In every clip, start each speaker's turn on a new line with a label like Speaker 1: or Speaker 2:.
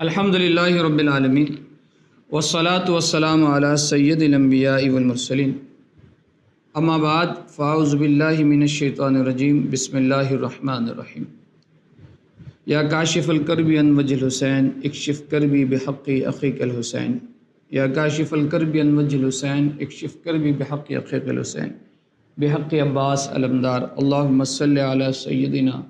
Speaker 1: الحمدللہ رب العالمین والصلاة والسلام علی سید الانبیاء والمرسلین اما بعد فاعوذ باللہ من الشیطان الرجیم بسم اللہ الرحمن الرحیم یا کاشف الکرب عن وجہ الحسین اکشف کربی بحق اخیک الحسین یا کاشف الکرب عن وجہ الحسین اکشف کربی بحق اخیک الحسین بحق عباس علمدار اللہم صلی علی سیدنا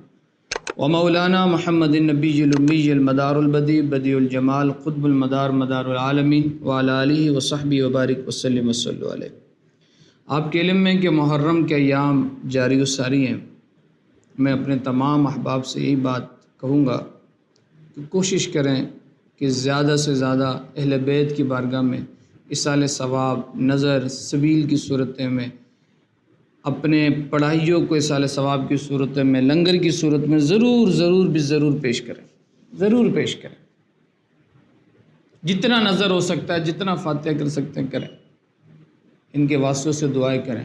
Speaker 1: ومولانا محمد النبی الامی المدار البدیع بدیع الجمال قطب المدار مدار العالمین وعلی آلہ وصحبہ وبارک وسلم وصلوا علیہ۔ آپ کے علم میں کہ محرم کے ایام جاری و ساری ہیں، میں اپنے تمام احباب سے یہی بات کہوں گا کہ کوشش کریں کہ زیادہ سے زیادہ اہل بیت کی بارگاہ میں ایصال ثواب، نظر، سبیل کی صورتیں میں، اپنے پڑھائیوں کو ایصال ثواب کی صورت میں، لنگر کی صورت میں ضرور پیش کریں، ضرور پیش کریں۔ جتنا نظر ہو سکتا ہے، جتنا فاتحہ کر سکتے ہیں کریں، ان کے واسطوں سے دعائیں کریں۔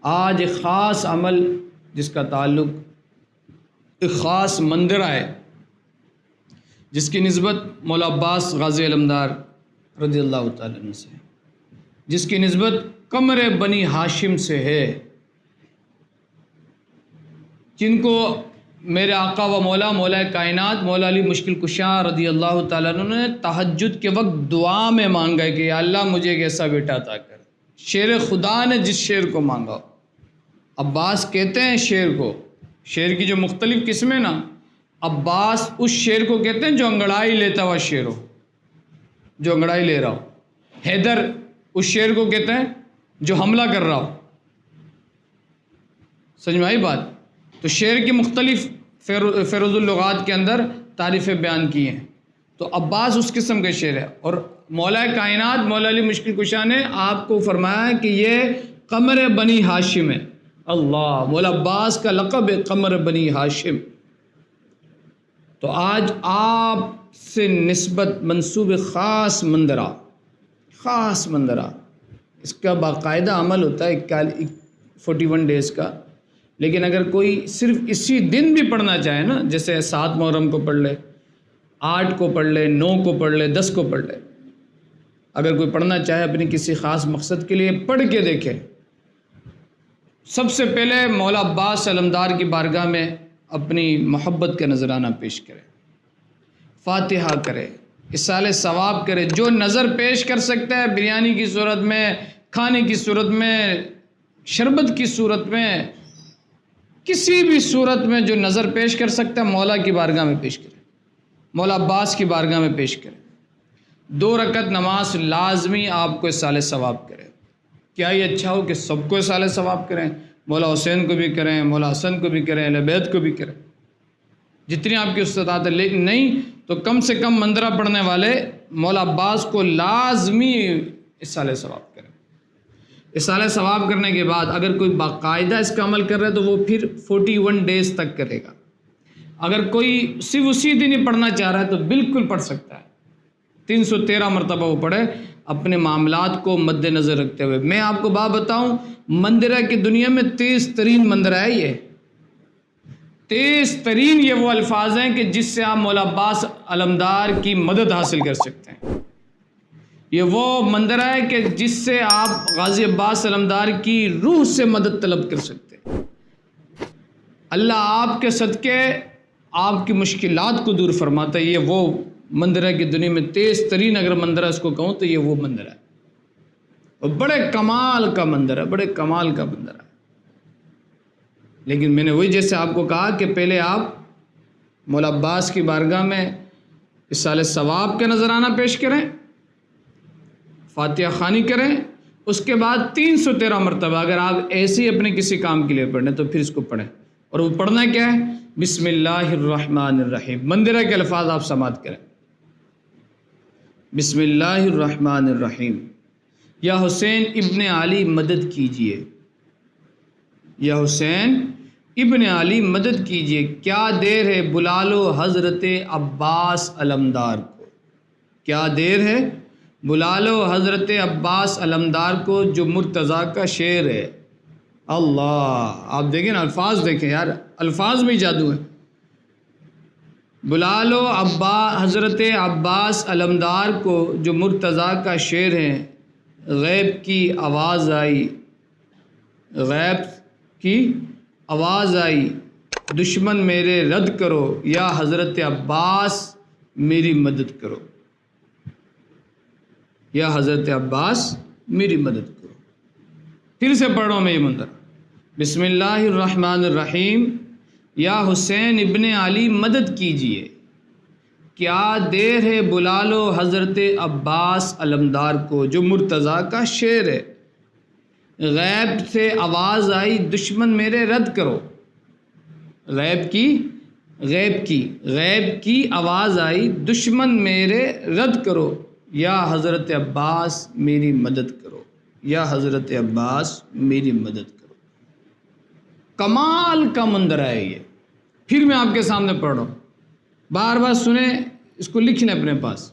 Speaker 1: آج ایک خاص عمل جس کا تعلق ایک خاص مندرہ ہے، جس کی نسبت مولا عباس غازی علمدار رضی اللہ تعالیٰ عنہ سے ہے، جس کی نسبت قمر بنی ہاشم سے ہے، جن کو میرے آقا و مولا کائنات مولا علی مشکل کشا رضی اللہ تعالیٰ عنہ نے تہجد کے وقت دعا میں مانگا ہے کہ یا اللہ مجھے ایک ایسا بیٹا عطا کر۔ شیر خدا نے جس شیر کو مانگا، عباس کہتے ہیں شیر کو، شیر کی جو مختلف قسمیں نا، عباس اس شیر کو کہتے ہیں جو انگڑائی لیتا ہوا شیر ہو، جو انگڑائی لے رہا ہو۔ حیدر اس شیر کو کہتے ہیں جو حملہ کر رہا ہو۔ سمجھ میں آئی بات؟ تو شعر کی مختلف فیروز اللغات کے اندر تعریفیں بیان کی ہیں، تو عباس اس قسم کا شعر ہے، اور مولا کائنات مولا علی مشکل کشا نے آپ کو فرمایا کہ یہ قمر بنی ہاشم ہے۔ اللہ، مولا عباس کا لقب ہے قمر بنی ہاشم۔ تو آج آپ سے نسبت منسوب خاص مندرہ، اس کا باقاعدہ عمل ہوتا ہے 41 ڈیز کا، لیکن اگر کوئی صرف اسی دن بھی پڑھنا چاہے نا، جیسے 7 محرم کو پڑھ لے، 8 کو پڑھ لے، 9 کو پڑھ لے، 10 کو پڑھ لے، اگر کوئی پڑھنا چاہے اپنی کسی خاص مقصد کے لیے پڑھ کے دیکھے۔ سب سے پہلے مولا عباس علمدار کی بارگاہ میں اپنی محبت کا نذرانہ پیش کرے، فاتحہ کرے، ایصال ثواب کرے، جو نظر پیش کر سکتا ہے، بریانی کی صورت میں، کھانے کی صورت میں، شربت کی صورت میں، کسی بھی صورت میں جو نظر پیش کر سکتا ہے مولا کی بارگاہ میں پیش کرے، مولا عباس کی بارگاہ میں پیش کرے۔ 2 رکعت نماز لازمی آپ کو ایصال ثواب کرے۔ کیا یہ اچھا ہو کہ سب کو ایصال ثواب کریں، مولا حسین کو بھی کریں، مولا حسن کو بھی کریں، اہل بیت کو بھی کریں، جتنی آپ کی استطاعت ہے، لیکن نہیں تو کم سے کم مندرہ پڑھنے والے مولا عباس کو لازمی ایصال ثواب کریں۔ ایصال ثواب کرنے کے بعد اگر کوئی باقاعدہ اس کا عمل کر رہا ہے تو وہ پھر 41 ڈیز تک کرے گا۔ اگر کوئی صرف اسی دن ہی پڑھنا چاہ رہا ہے تو بالکل پڑھ سکتا ہے، 313 مرتبہ وہ پڑھے، اپنے معاملات کو مد نظر رکھتے ہوئے۔ میں آپ کو بات بتاؤں، مندرہ کی دنیا میں تیز ترین مندرہ ہے، یہ تیز ترین یہ وہ الفاظ ہیں کہ جس سے آپ مولا عباس علمدار کی مدد حاصل کر سکتے ہیں۔ یہ وہ مندرہ ہے کہ جس سے آپ غازی عباس علمدار کی روح سے مدد طلب کر سکتے ہیں۔ اللہ آپ کے صدقے آپ کی مشکلات کو دور فرماتا ہے۔ یہ وہ مندرہ کی دنیا میں تیز ترین اگر مندرہ اس کو کہوں تو یہ وہ مندرہ ہے، اور بڑے کمال کا مندرہ ہے۔ لیکن میں نے وہی جیسے آپ کو کہا کہ پہلے آپ مولا عباس کی بارگاہ میں ایصال ثواب کا نذرانہ پیش کریں، فاتحہ خوانی کریں، اس کے بعد 313 مرتبہ اگر آپ ایسے ہی اپنے کسی کام کے لیے پڑھیں تو پھر اس کو پڑھیں، اور وہ پڑھنا کیا ہے؟ بسم اللہ الرحمن الرحیم۔ مندرہ کے الفاظ آپ سماعت کریں، بسم اللہ الرحمن الرحیم۔ یا حسین ابن علی مدد کیجئے، یا حسین ابن علی مدد کیجئے، کیا دیر ہے بلا لو حضرت عباس علمدار کو، کیا دیر ہے بلا لو حضرت عباس علمدار کو، جو مرتضیٰ کا شعر ہے۔ اللہ، آپ دیکھیں نا، الفاظ دیکھیں یار، الفاظ میں جادو ہے۔ بلا لو حضرت عباس علمدار کو جو مرتضیٰ کا شعر ہیں، غیب کی آواز آئی، غیب کی آواز آئی، دشمن میرے رد کرو، یا حضرت عباس میری مدد کرو، یا حضرت عباس میری مدد کرو۔ پھر سے پڑھ رہا ہوں میں یہ منظر، بسم اللہ الرحمن الرحیم، یا حسین ابن علی مدد کیجئے، کیا دیر ہے بلا لو حضرت عباس علمدار کو، جو مرتضیٰ کا شعر ہے، غیب سے آواز آئی دشمن میرے رد کرو، غیب کی آواز آئی دشمن میرے رد کرو، یا حضرت عباس میری مدد کرو، یا حضرت عباس میری مدد کرو۔ کمال کا منظر ہے یہ۔ پھر میں آپ کے سامنے پڑھ رہا ہوں، بار بار سنیں، اس کو لکھ لیں اپنے پاس۔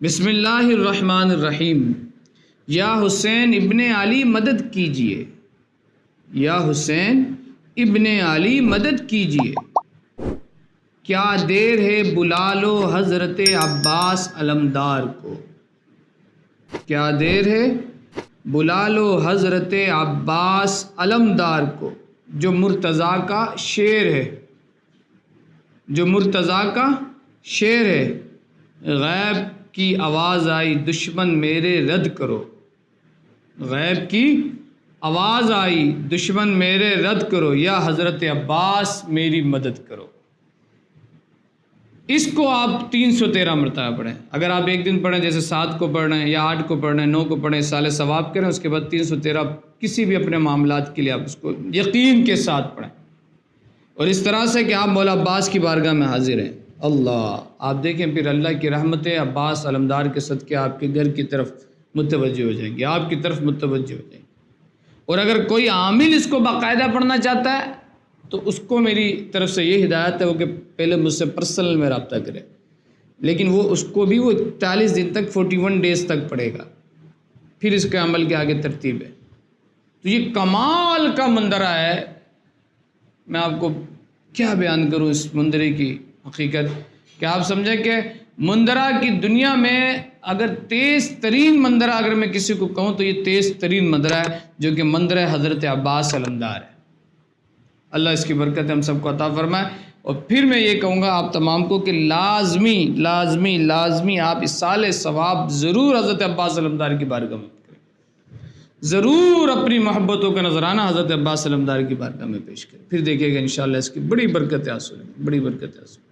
Speaker 1: بسم اللہ الرحمن الرحیم، یا حسین ابن علی مدد کیجئے، یا حسین ابن علی مدد کیجئے، کیا دیر ہے بلا لو حضرت عباس علمدار کو، کیا دیر ہے بلا لو حضرت عباس علمدار کو، جو مرتضیٰ کا شعر ہے، جو مرتضیٰ کا شعر ہے، غیب کی آواز آئی دشمن میرے رد کرو، غیب کی آواز آئی دشمن میرے رد کرو، یا حضرت عباس میری مدد کرو۔ اس کو آپ 313 مرتبہ پڑھیں۔ اگر آپ ایک دن پڑھیں، جیسے 7 کو پڑھ رہے ہیں یا 8 کو پڑھ رہے ہیں، 9 کو پڑھیں، سال ثواب کریں، اس کے بعد 313 کسی بھی اپنے معاملات کے لیے آپ اس کو یقین کے ساتھ پڑھیں، اور اس طرح سے کہ آپ مولا عباس کی بارگاہ میں حاضر ہیں۔ اللہ، آپ دیکھیں پھر اللہ کی رحمتیں عباس علمدار کے صدقے آپ کے گھر کی طرف متوجہ ہو جائیں گی، آپ کی طرف متوجہ ہو جائیں گی۔ اور اگر کوئی عامل اس کو باقاعدہ پڑھنا چاہتا ہے تو اس کو میری طرف سے یہ ہدایت ہے وہ کہ پہلے مجھ سے پرسنل میں رابطہ کرے، لیکن وہ اس کو بھی وہ 41 دن تک 41 ڈیز تک پڑھے گا، پھر اس کے عمل کے آگے ترتیب ہے۔ تو یہ کمال کا منظرہ ہے، میں آپ کو کیا بیان کروں اس منظرے کی حقیقت، کہ آپ سمجھیں کہ منظرہ کی دنیا میں اگر تیز ترین منظرہ اگر میں کسی کو کہوں تو یہ تیز ترین منظرہ ہے، جو کہ منظرہ حضرت عباس علمدار ہے۔ اللہ اس کی برکت ہم سب کو عطا فرمائے۔ اور پھر میں یہ کہوں گا آپ تمام کو کہ لازمی لازمی لازمی آپ اس سال ثواب ضرور حضرت عباس علمدار کی بارگاہ میں کریں، ضرور اپنی محبتوں کا نذرانہ حضرت عباس علمدار کی بارگاہ میں پیش کریں، پھر دیکھیے گا انشاءاللہ اس کی بڑی برکتیں حاصل ہیں، بڑی برکتیں حاصل ہیں۔